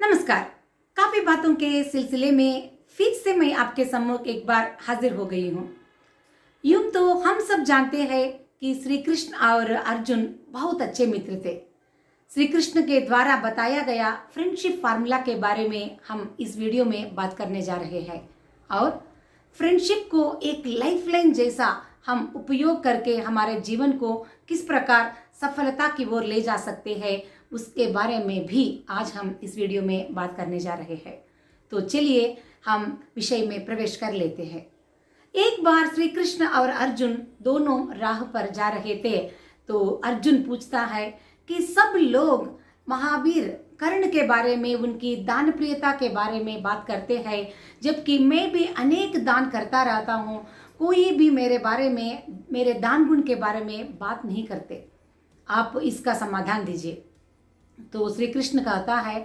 नमस्कार। काफी बातों के सिलसिले में फिर से मैं आपके सम्मुख एक बार हाजिर हो गई हूँ। यूं तो हम सब जानते हैं कि श्री कृष्ण और अर्जुन बहुत अच्छे मित्र थे। श्री कृष्ण के द्वारा बताया गया फ्रेंडशिप फार्मूला के बारे में हम इस वीडियो में बात करने जा रहे हैं और फ्रेंडशिप को एक लाइफलाइन जैसा हम उपयोग करके हमारे जीवन को किस प्रकार सफलता की ओर ले जा सकते हैं उसके बारे में भी आज हम इस वीडियो में बात करने जा रहे हैं। तो चलिए हम विषय में प्रवेश कर लेते हैं। एक बार श्री कृष्ण और अर्जुन दोनों राह पर जा रहे थे तो अर्जुन पूछता है कि सब लोग महावीर कर्ण के बारे में, उनकी दान प्रियता के बारे में बात करते हैं, जबकि मैं भी अनेक दान करता रहता हूँ, कोई भी मेरे बारे में, मेरे दान गुण के बारे में बात नहीं करते। आप इसका समाधान दीजिए। तो श्री कृष्ण कहता है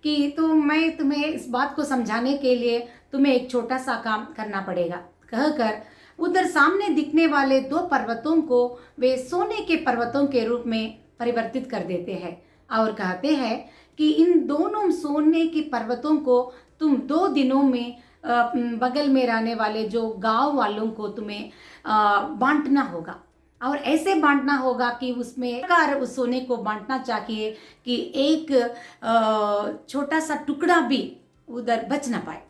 कि तो मैं तुम्हें इस बात को समझाने के लिए तुम्हें एक छोटा सा काम करना पड़ेगा। कहकर उधर सामने दिखने वाले दो पर्वतों को वे सोने के पर्वतों के रूप में परिवर्तित कर देते हैं और कहते हैं कि इन दोनों सोने के पर्वतों को तुम 2 दिनों में बगल में रहने वाले जो गांव वालों को तुम्हें बांटना होगा और ऐसे बांटना होगा कि उसमें उस सोने को बांटना चाहिए कि एक छोटा सा टुकड़ा भी उधर बच ना पाए।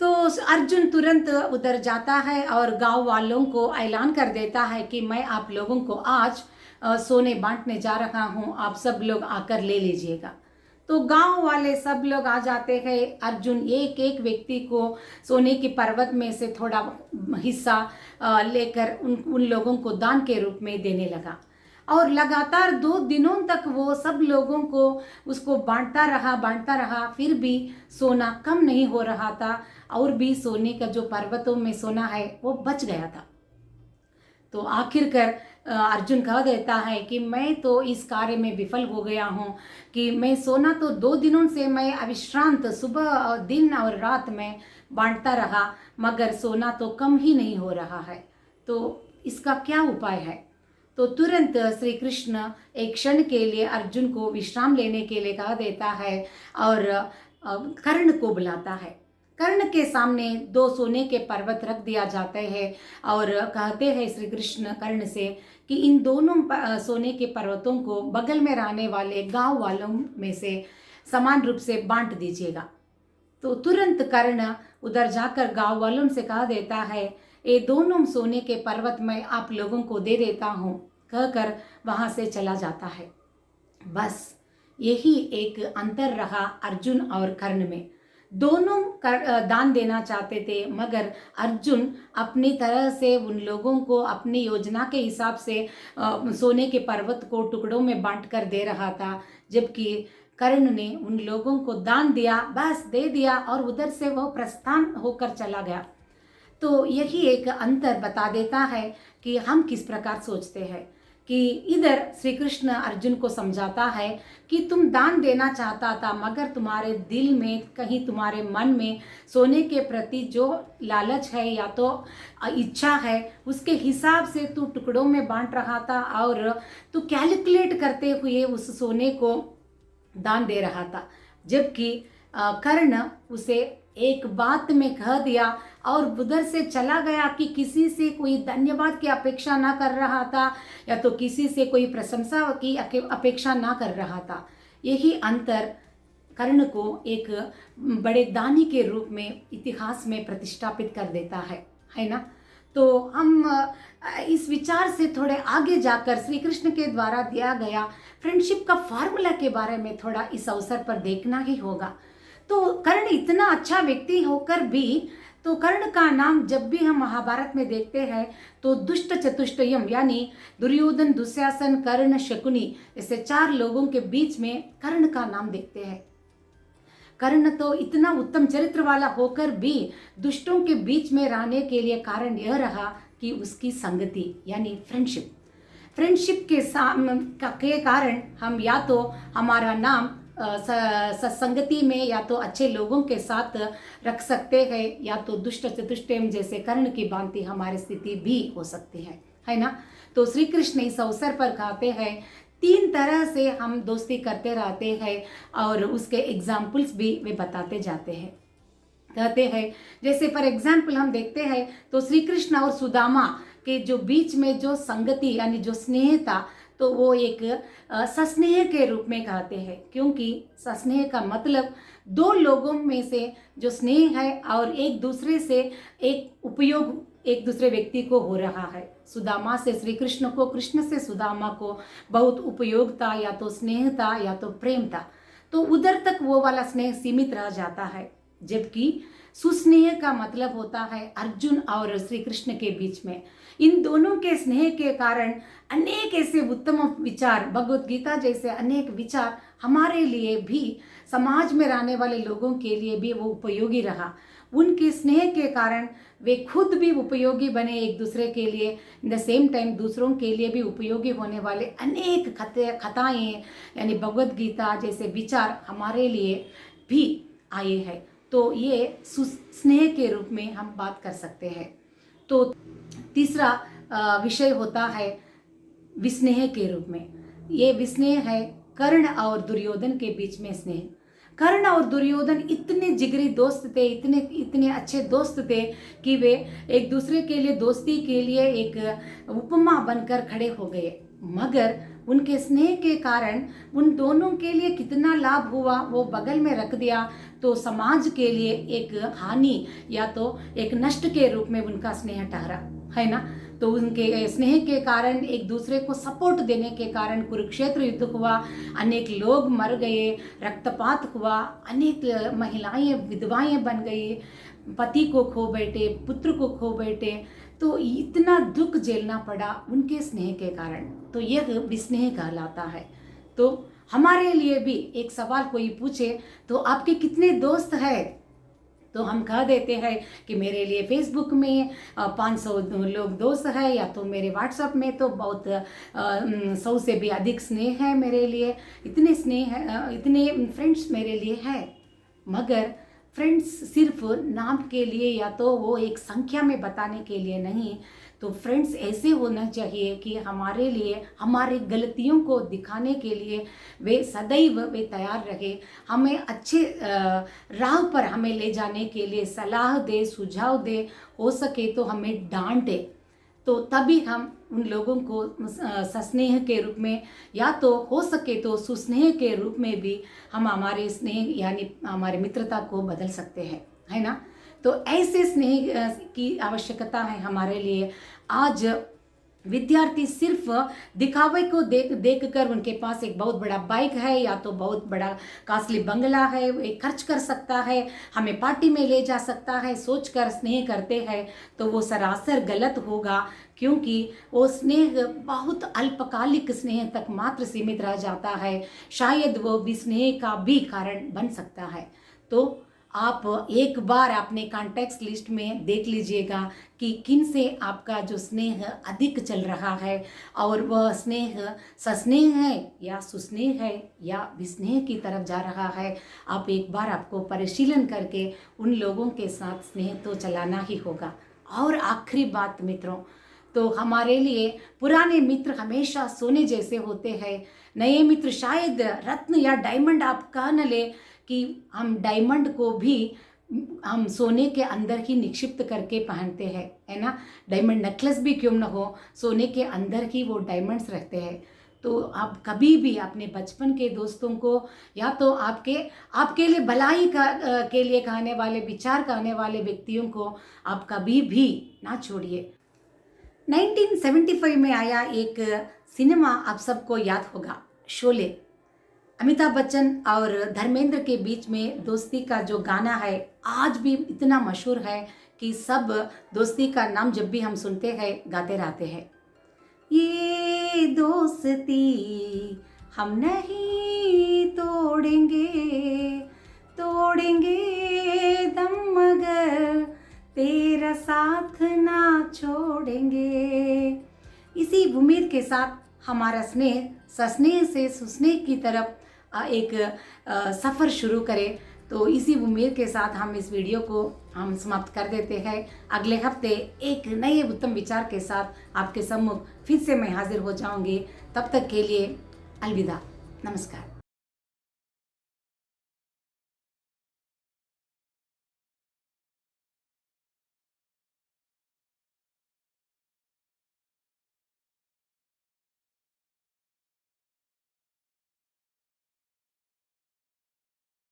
तो अर्जुन तुरंत उधर जाता है और गांव वालों को ऐलान कर देता है कि मैं आप लोगों को आज सोने बांटने जा रहा हूं, आप सब लोग आकर ले लीजिएगा। तो गांव वाले सब लोग आ जाते हैं। अर्जुन एक एक व्यक्ति को सोने के पर्वत में से थोड़ा हिस्सा लेकर उन लोगों को दान के रूप में देने लगा और लगातार 2 दिनों तक वो सब लोगों को उसको बांटता रहा, फिर भी सोना कम नहीं हो रहा था और भी सोने का जो पर्वतों में सोना है वो बच गया था। तो आखिरकार अर्जुन कह देता है कि मैं तो इस कार्य में विफल हो गया हूँ कि मैं सोना तो 2 दिनों से मैं अविश्रांत सुबह दिन और रात में बांटता रहा, मगर सोना तो कम ही नहीं हो रहा है। तो इसका क्या उपाय है? तो तुरंत श्री कृष्ण एक क्षण के लिए अर्जुन को विश्राम लेने के लिए कह देता है और कर्ण को बुलाता है। कर्ण के सामने 2 सोने के पर्वत रख दिया जाते हैं और कहते हैं श्री कृष्ण कर्ण से कि इन दोनों सोने के पर्वतों को बगल में रहने वाले गांव वालों में से समान रूप से बांट दीजिएगा। तो तुरंत कर्ण उधर जाकर गांव वालों से कह देता है ये दोनों सोने के पर्वत मैं आप लोगों को दे देता हूँ, कहकर वहां से चला जाता है। बस यही एक अंतर रहा अर्जुन और कर्ण में। दोनों दान देना चाहते थे, मगर अर्जुन अपनी तरह से उन लोगों को अपनी योजना के हिसाब से सोने के पर्वत को टुकड़ों में बांट कर दे रहा था, जबकि कर्ण ने उन लोगों को दान दिया, बस दे दिया और उधर से वह प्रस्थान होकर चला गया। तो यही एक अंतर बता देता है कि हम किस प्रकार सोचते हैं कि इधर श्री कृष्ण अर्जुन को समझाता है कि तुम दान देना चाहता था, मगर तुम्हारे दिल में कहीं, तुम्हारे मन में सोने के प्रति जो लालच है या तो इच्छा है, उसके हिसाब से तू टुकड़ों में बांट रहा था और तू कैलकुलेट करते हुए उस सोने को दान दे रहा था, जबकि कर्ण उसे एक बात में कह दिया और उधर से चला गया कि किसी से कोई धन्यवाद की अपेक्षा ना कर रहा था या तो किसी से कोई प्रशंसा की अपेक्षा ना कर रहा था। यही अंतर कर्ण को एक बड़े दानी के रूप में इतिहास में प्रतिष्ठापित कर देता है ना। तो हम इस विचार से थोड़े आगे जाकर श्री कृष्ण के द्वारा दिया गया फ्रेंडशिप का फार्मूला के बारे में थोड़ा इस अवसर पर देखना ही होगा। तो कर्ण इतना अच्छा व्यक्ति होकर भी, तो कर्ण का नाम जब भी हम महाभारत में देखते हैं तो दुष्ट चतुष्टयम यानी दुर्योधन, दुशासन, कर्ण, शकुनी ऐसे 4 लोगों के बीच में कर्ण का नाम देखते हैं। कर्ण तो इतना उत्तम चरित्र वाला होकर भी दुष्टों के बीच में रहने के लिए कारण यह रहा कि उसकी संगति यानी फ्रेंडशिप के कारण हम या तो हमारा नाम सत्संगति में या तो अच्छे लोगों के साथ रख सकते हैं या तो दुष्ट चतुष्टयम जैसे कर्ण की भांति हमारी स्थिति भी हो सकती है ना। तो श्री कृष्ण इस अवसर पर कहते हैं तीन तरह से हम दोस्ती करते रहते हैं और उसके एग्जाम्पल्स भी वे बताते जाते हैं। कहते हैं, जैसे फॉर एग्जाम्पल हम देखते हैं तो श्री कृष्ण और सुदामा के जो बीच में जो संगति यानी जो स्नेह था, तो वो एक सस्नेह के रूप में कहते हैं, क्योंकि सस्नेह का मतलब दो लोगों में से जो स्नेह है और एक दूसरे से एक उपयोग एक दूसरे व्यक्ति को हो रहा है। सुदामा से श्री कृष्ण को, कृष्ण से सुदामा को बहुत उपयोग था, या तो स्नेह था या तो प्रेम था, तो उधर तक वो वाला स्नेह सीमित रह जाता है। जबकि सुस्नेह का मतलब होता है अर्जुन और श्री कृष्ण के बीच में। इन दोनों के स्नेह के कारण अनेक ऐसे उत्तम विचार, भगवत गीता जैसे अनेक विचार हमारे लिए भी, समाज में रहने वाले लोगों के लिए भी वो उपयोगी रहा। उनके स्नेह के कारण वे खुद भी उपयोगी बने एक दूसरे के लिए, इन द सेम टाइम दूसरों के लिए भी उपयोगी होने वाले अनेक कथाएं यानी भगवत गीता जैसे विचार हमारे लिए भी आए हैं। तो ये स्नेह के रूप में हम बात कर सकते हैं। तो तीसरा विषय होता है विस्नेह के रूप में। ये विस्नेह है कर्ण और दुर्योधन के बीच में स्नेह। कर्ण और दुर्योधन इतने जिगरी दोस्त थे, इतने अच्छे दोस्त थे कि वे एक दूसरे के लिए दोस्ती के लिए एक उपमा बनकर खड़े हो गए। मगर उनके स्नेह के कारण उन दोनों के लिए कितना लाभ हुआ वो बगल में रख दिया, तो समाज के लिए एक हानि या तो एक नष्ट के रूप में उनका स्नेह ठहरा, है ना। तो उनके स्नेह के कारण, एक दूसरे को सपोर्ट देने के कारण कुरुक्षेत्र युद्ध हुआ, अनेक लोग मर गए, रक्तपात हुआ, अनेक महिलाएं विधवाएं बन गई, पति को खो बैठे, पुत्र को खो बैठे, तो इतना दुख झेलना पड़ा उनके स्नेह के कारण। तो यह विस्नेह कहलाता है। तो हमारे लिए भी एक सवाल कोई पूछे तो आपके कितने दोस्त हैं, तो हम कह देते हैं कि मेरे लिए फेसबुक में 500 लोग दोस्त है, या तो मेरे व्हाट्सएप में तो बहुत 100 से भी अधिक स्नेह है मेरे लिए, इतने स्नेह है, इतने फ्रेंड्स मेरे लिए है। मगर फ्रेंड्स सिर्फ नाम के लिए या तो वो एक संख्या में बताने के लिए नहीं, तो फ्रेंड्स ऐसे होना चाहिए कि हमारे लिए हमारे गलतियों को दिखाने के लिए वे सदैव वे तैयार रहे, हमें अच्छे राह पर हमें ले जाने के लिए सलाह दे, सुझाव दे, हो सके तो हमें डांटे। तो तभी हम उन लोगों को सस्नेह के रूप में या तो हो सके तो सुस्नेह के रूप में भी हम हमारे स्नेह यानी हमारे मित्रता को बदल सकते हैं, है ना। तो ऐसे स्नेह की आवश्यकता है हमारे लिए। आज विद्यार्थी सिर्फ दिखावे को देख कर उनके पास एक बहुत बड़ा बाइक है या तो बहुत बड़ा कास्टली बंगला है, वे खर्च कर सकता है, हमें पार्टी में ले जा सकता है, सोचकर स्नेह करते हैं, तो वो सरासर गलत होगा, क्योंकि वो स्नेह बहुत अल्पकालिक स्नेह तक मात्र सीमित रह जाता है, शायद वो विस्नेह का भी कारण बन सकता है। तो आप एक बार अपने कॉन्टैक्ट लिस्ट में देख लीजिएगा कि किन से आपका जो स्नेह अधिक चल रहा है, और वह स्नेह सस्नेह है या सुस्नेह है या विस्नेह की तरफ जा रहा है। आप एक बार आपको परिशीलन करके उन लोगों के साथ स्नेह तो चलाना ही होगा। और आखिरी बात मित्रों, तो हमारे लिए पुराने मित्र हमेशा सोने जैसे होते हैं, नए मित्र शायद रत्न या डायमंड आप कह न ले, कि हम डायमंड को भी हम सोने के अंदर ही निक्षिप्त करके पहनते हैं, है ना। डायमंड नेकलेस भी क्यों न हो, सोने के अंदर ही वो डायमंड्स रहते हैं। तो आप कभी भी अपने बचपन के दोस्तों को या तो आपके लिए भलाई के लिए कहने वाले, विचार कहने वाले व्यक्तियों को आप कभी भी ना छोड़िए। 1975 में आया एक सिनेमा आप सबको याद होगा, शोले। अमिताभ बच्चन और धर्मेंद्र के बीच में दोस्ती का जो गाना है आज भी इतना मशहूर है कि सब दोस्ती का नाम जब भी हम सुनते हैं गाते रहते हैं। ये दोस्ती हम नहीं तोड़ेंगे, तोड़ेंगे दम मगर तेरा साथ ना छोड़ेंगे। इसी उम्मीद के साथ हमारा स्नेह सस्नेह से सुस्नेह की तरफ एक सफ़र शुरू करें। तो इसी उम्मीद के साथ हम इस वीडियो को हम समाप्त कर देते हैं। अगले हफ्ते एक नए उत्तम विचार के साथ आपके सम्मुख फिर से मैं हाजिर हो जाऊंगी। तब तक के लिए अलविदा, नमस्कार।